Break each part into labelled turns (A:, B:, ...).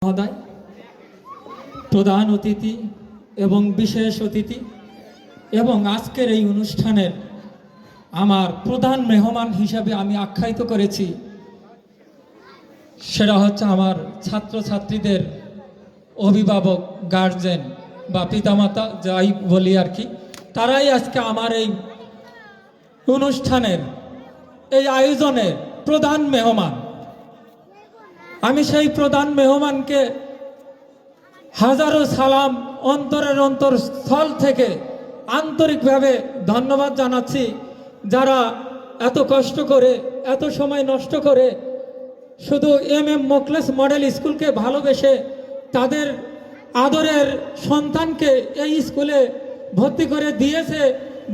A: মহোদয়, প্রধান অতিথি এবং বিশেষ অতিথি এবং আজকের এই অনুষ্ঠানের আমার প্রধান মেহমান হিসাবে আমি আখ্যায়িত করেছি, সেটা হচ্ছে আমার ছাত্রছাত্রীদের অভিভাবক, গার্জেন বা পিতামাতা যাই বলি আর কি, তারাই আজকে আমার এই অনুষ্ঠানের এই আয়োজনের প্রধান মেহমান। আমি সেই প্রধান মেহমানকে হাজারো সালাম অন্তরের অন্তরস্থল থেকে আন্তরিকভাবে ধন্যবাদ জানাচ্ছি, যারা এত কষ্ট করে এত সময় নষ্ট করে শুধু এম মোখলেস মডেল স্কুলকে ভালোবেসে তাদের আদরের সন্তানকে এই স্কুলে ভর্তি করে দিয়েছে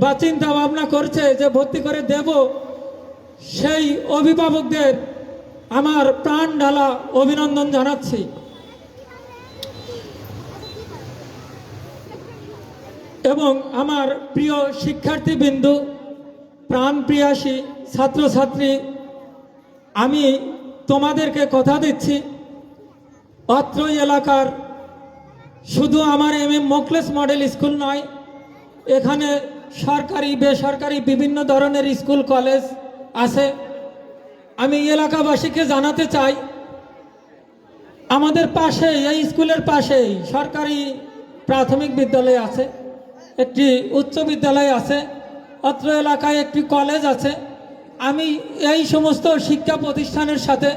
A: বা চিন্তা ভাবনা করছে যে ভর্তি করে দেব। সেই অভিভাবকদের আমার প্রাণ ঢালা অভিনন্দন জানাচ্ছি। এবং আমার প্রিয় শিক্ষার্থীবৃন্দ, প্রাণপ্রিয়াসী ছাত্রছাত্রী, আমি তোমাদেরকে কথা দিচ্ছি, অত্র এলাকার শুধু আমার এম মোখলেস মডেল স্কুল নয়, এখানে সরকারি বেসরকারি বিভিন্ন ধরনের স্কুল কলেজ আছে। আমি এলাকাবাসীকে জানাতে চাই, আমাদের পাশেই এই স্কুলের পাশেই সরকারি প্রাথমিক বিদ্যালয় আছে, একটি উচ্চ বিদ্যালয় আছে, অত্র এলাকায় একটি কলেজ আছে। আমি এই সমস্ত শিক্ষা প্রতিষ্ঠানের সাথে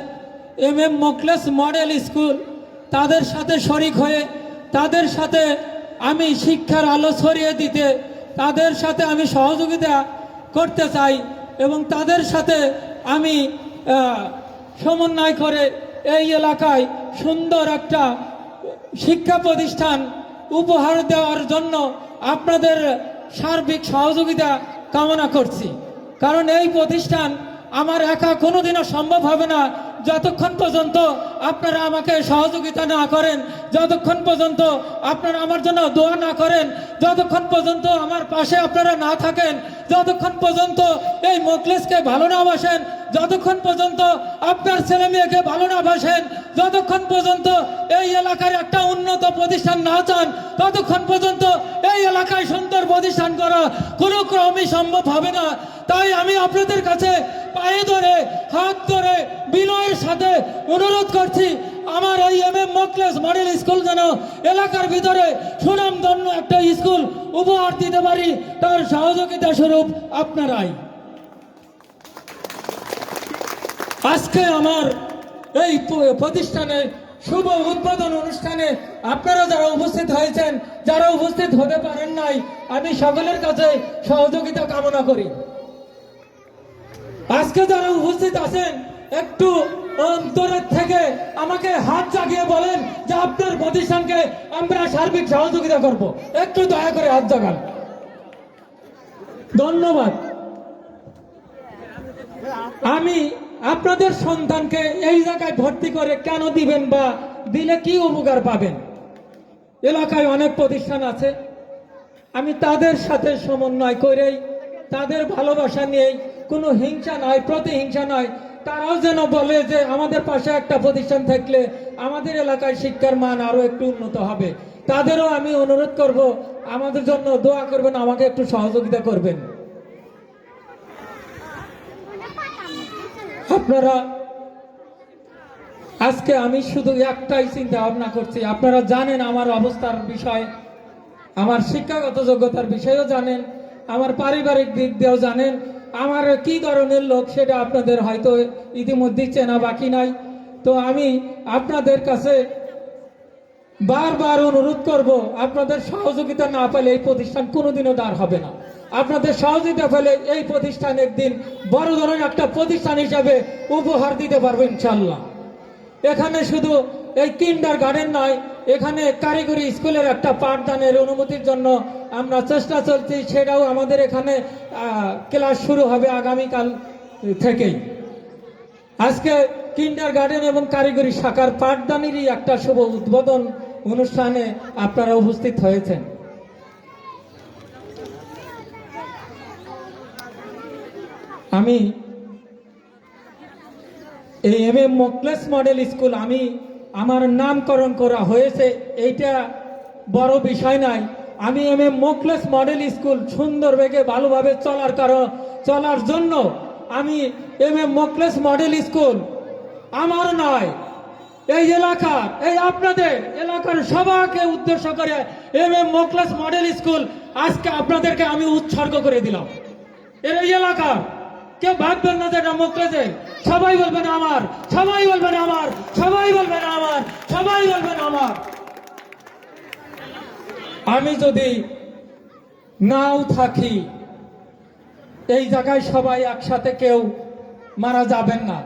A: এম মোখলেস মডেল স্কুল তাদের সাথে শরিক হয়ে তাদের সাথে আমি শিক্ষার আলো ছড়িয়ে দিতে, তাদের সাথে আমি সহযোগিতা করতে চাই এবং তাদের সাথে আমি সমন্বয় করে এই এলাকায় সুন্দর একটা শিক্ষা প্রতিষ্ঠান উপহার দেওয়ার জন্য আপনাদের সার্বিক সহযোগিতা কামনা করছি। কারণ এই প্রতিষ্ঠান আমার একা কোনোদিনও সম্ভব হবে না যতক্ষণ পর্যন্ত আপনারা আমাকে সহযোগিতা না করেন, যতক্ষণ পর্যন্ত আপনারা আমার জন্য দোয়া না করেন, যতক্ষণ পর্যন্ত আমার পাশে আপনারা না থাকেন, যতক্ষণ পর্যন্ত এই মোখলেসকে ভালো না বাসেন, যতক্ষণ পর্যন্ত আপনার ছেলে মেয়েকে ভালো না বাসেন, যতক্ষণ পর্যন্ত এই এলাকার একটা উন্নত প্রতিষ্ঠান না চান, ততক্ষণ পর্যন্ত এই এলাকায় সুন্দর প্রতিষ্ঠান করা কোনো ক্রমই সম্ভব হবে না। তাই আমি আপনাদের কাছে পায়ে ধরে হাত ধরে বিনয়ের সাথে অনুরোধ করছি, আমার এই এম মোখলেস মডেল স্কুল যেন এলাকার ভিতরে সুনামধন্য একটা স্কুল উপহার দিতে পারি, তার সহযোগিতা স্বরূপ আপনারাই। আজকে আমার এই প্রতিষ্ঠানের শুভ উদ্বোধন অনুষ্ঠানে আপনারা যারা উপস্থিত হয়েছেন, যারা উপস্থিত হতে পারেন নাই, আমি সকলের কাছে সহযোগিতা কামনা করি। আজকে যারা উপস্থিত আছেন, একটু অন্তরের থেকে আমাকে হাত জাগিয়ে বলেন যে আপনার প্রতিষ্ঠানকে আমরা সার্বিক সহযোগিতা করব। একটু দয়া করে হাত জাগান। ধন্যবাদ। আমি আপনাদের সন্তানকে এই জায়গায় ভর্তি করে কেন দিবেন বা দিলে কি উপকার পাবেন? এলাকায় অনেক প্রতিষ্ঠান আছে, আমি তাদের সাথে সমন্বয় করেই, তাদের ভালোবাসা নিয়েই, কোনো হিংসা নয়, প্রতিহিংসা নয়, তারাও যেন বলে যে আমাদের পাশে একটা প্রতিষ্ঠান থাকলে আমাদের এলাকায় শিক্ষার মান আরো একটু উন্নত হবে। তাদেরও আমি অনুরোধ করব, আমাদের জন্য দোয়া করবেন, আমাকে একটু সহযোগিতা করবেন। আপনারা আজকে আমি শুধু একটাই চিন্তা ভাবনা করছি, আপনারা জানেন আমার অবস্থার বিষয়, আমার শিক্ষাগত যোগ্যতার বিষয়েও জানেন, আমার পারিবারিক দিক দিয়েও জানেন, আমার কি ধরনের লোক সেটা আপনাদের হয়তো ইতিমধ্যেই চেনা বাকি নাই। তো আমি আপনাদের কাছে বারবার অনুরোধ করব, আপনাদের সহযোগিতা না পেলে এই প্রতিষ্ঠান কোনোদিনও দাঁড় হবে না। আপনাদের সহযোগিতা পেলে এই প্রতিষ্ঠান একদিন বড় ধরনের একটা প্রতিষ্ঠান হিসাবে উপহার দিতে পারবো ইনশাল্লাহ। এখানে শুধু এই কিন্ডার গার্ডেন নয়, এখানে কারিগরি স্কুলের একটা পাঠদানের অনুমতির জন্য আমরা চেষ্টা চলছি, সেটাও আমাদের এখানে ক্লাস শুরু হবে আগামীকাল থেকেই। আজকে কিন্ডার গার্ডেন এবং কারিগরি শাখার পাঠদানেরই একটা শুভ উদ্বোধন অনুষ্ঠানে আপনারা উপস্থিত হয়েছেন। আমি এই এম মোখলেস মডেল স্কুল আমি আমার নামকরণ করা হয়েছে, এইটা বড় বিষয় নয়। আমি মোকলেস মডেল স্কুল সুন্দর বেগে ভালোভাবে চলার জন্য আমি মোকলেস মডেল স্কুল আমার নয়, এই এলাকার, এই আপনাদের এলাকার সবাইকে উদ্দেশ্য করে মোকলেস মডেল স্কুল আজকে আপনাদেরকে আমি উৎসর্গ করে দিলাম। এই এলাকার কেউ ভাববেন না যে এটা মোকলেসে, সবাই বলবেন আমার, সবাই বলবেন আমার, সবাই বলবেন আমার, সবাই বলবেন আমার। আমি যদি নাও থাকি এই জায়গায় সবাই একসাথে কেউ মারা যাবেন না।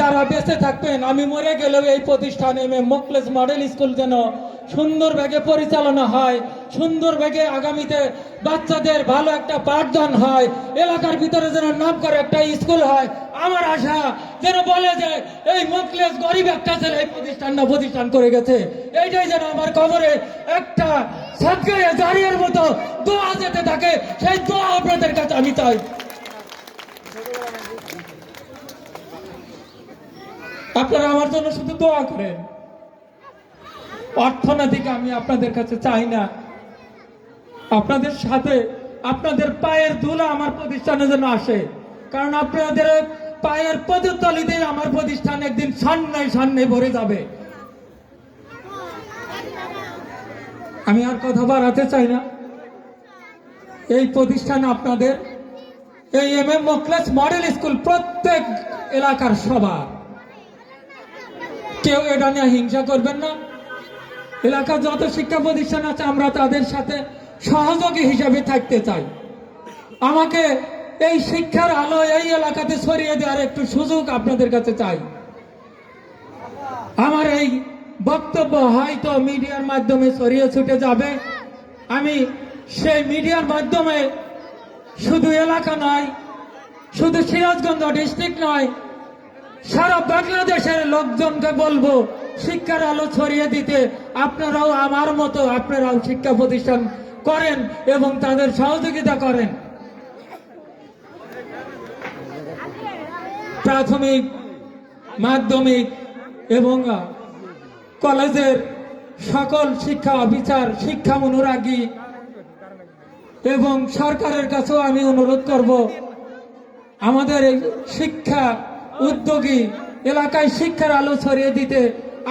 A: যারা বেঁচে থাকবেন, আমি মরে গেলেও এই প্রতিষ্ঠানে মোকলেস মডেল স্কুল যেন সুন্দর ভাবে পরিচালনা হয়, সুন্দর ভাবে আগামীতে বাচ্চাদের ভালো একটা পাঠদান হয়, এলাকার ভিতরে যেন নাম করে একটা স্কুল হয়। আমার আশা যেন বলে যে এই মোকলেস গরিব একটা ছেলে এই প্রতিষ্ঠান করে গেছে, এইটাই যেন আমার কবরে একটা সাদগায়ে জারিয়ার মতো দোয়া যেতে থাকে। সেই দোয়া আপনাদের কাছে আমি চাই। আপনারা আমার জন্য শুধু দোয়া করেন। অর্থনৈতিক আমি আপনাদের কাছে চাই না, আপনাদের সাথে আপনাদের পায়ের ধুলা আমার প্রতিষ্ঠানে যেন আসে, কারণ আপনাদের পায়ের পদতলিতেই আমার প্রতিষ্ঠান একদিন সামনে ভরে যাবে। আমি আর কথা বাড়াতে চাই না। এই প্রতিষ্ঠান আপনাদের, এই মোকলেস মডেল স্কুল প্রত্যেক এলাকার সবার, কেউ এটা নিয়ে হিংসা করবেন না। এলাকার যত শিক্ষা প্রতিষ্ঠান আছে আমরা তাদের সাথে সহযোগী হিসাবে থাকতে চাই। আমাকে এই শিক্ষার আলো এই এলাকাতে ছড়িয়ে দেওয়ার একটু সুযোগ আপনাদের কাছে চাই। আমার এই বক্তব্য হয়তো মিডিয়ার মাধ্যমে ছড়িয়ে ছুটে যাবে। আমি সেই মিডিয়ার মাধ্যমে শুধু এলাকা নয়, শুধু সিরাজগঞ্জ ডিস্ট্রিক্ট নয়, সারা বাংলাদেশের লোকজনকে বলবো শিক্ষার আলো ছড়িয়ে দিতে আপনারাও আমার মতো আপনারাও শিক্ষা প্রতিষ্ঠান করেন এবং তাদের সহযোগিতা করেন। প্রাথমিক, মাধ্যমিক এবং কলেজের সকল শিক্ষা অফিসার, শিক্ষা অনুরাগী এবং সরকারের কাছেও আমি অনুরোধ করব, আমাদের এই শিক্ষা উদ্যোগী এলাকায় শিক্ষার আলো ছড়িয়ে দিতে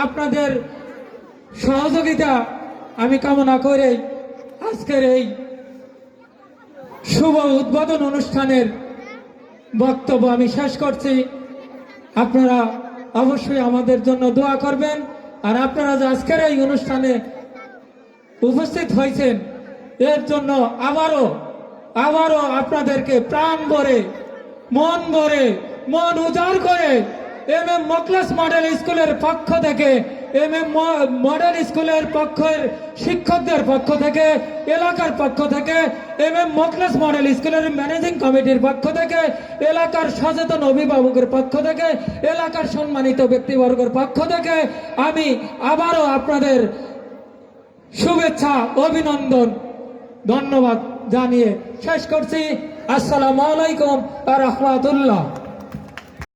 A: আপনাদের সহযোগিতা আমি কামনা করে আজকের এই শুভ উদ্বোধন অনুষ্ঠানের বক্তব্য আমি শেষ করছি। আপনারা অবশ্যই আমাদের জন্য দোয়া করবেন। আর আপনারা যে আজকের এই অনুষ্ঠানে উপস্থিত হয়েছেন এর জন্য আবারও আপনাদেরকে প্রাণ ভরে, মন উজাড় করে মোকলেস মডেল স্কুলের পক্ষ থেকে, মডেল স্কুলের পক্ষের শিক্ষকদের পক্ষ থেকে, এলাকার পক্ষ থেকে, মোকলেস মডেল স্কুলের ম্যানেজিং কমিটির পক্ষ থেকে, এলাকার সচেতন অভিভাবকের পক্ষ থেকে, এলাকার সম্মানিত ব্যক্তিবর্গের পক্ষ থেকে আমি আবারও আপনাদের শুভেচ্ছা, অভিনন্দন, ধন্যবাদ জানিয়ে শেষ করছি। আসসালামু আলাইকুম ওয়া রাহমাতুল্লাহ।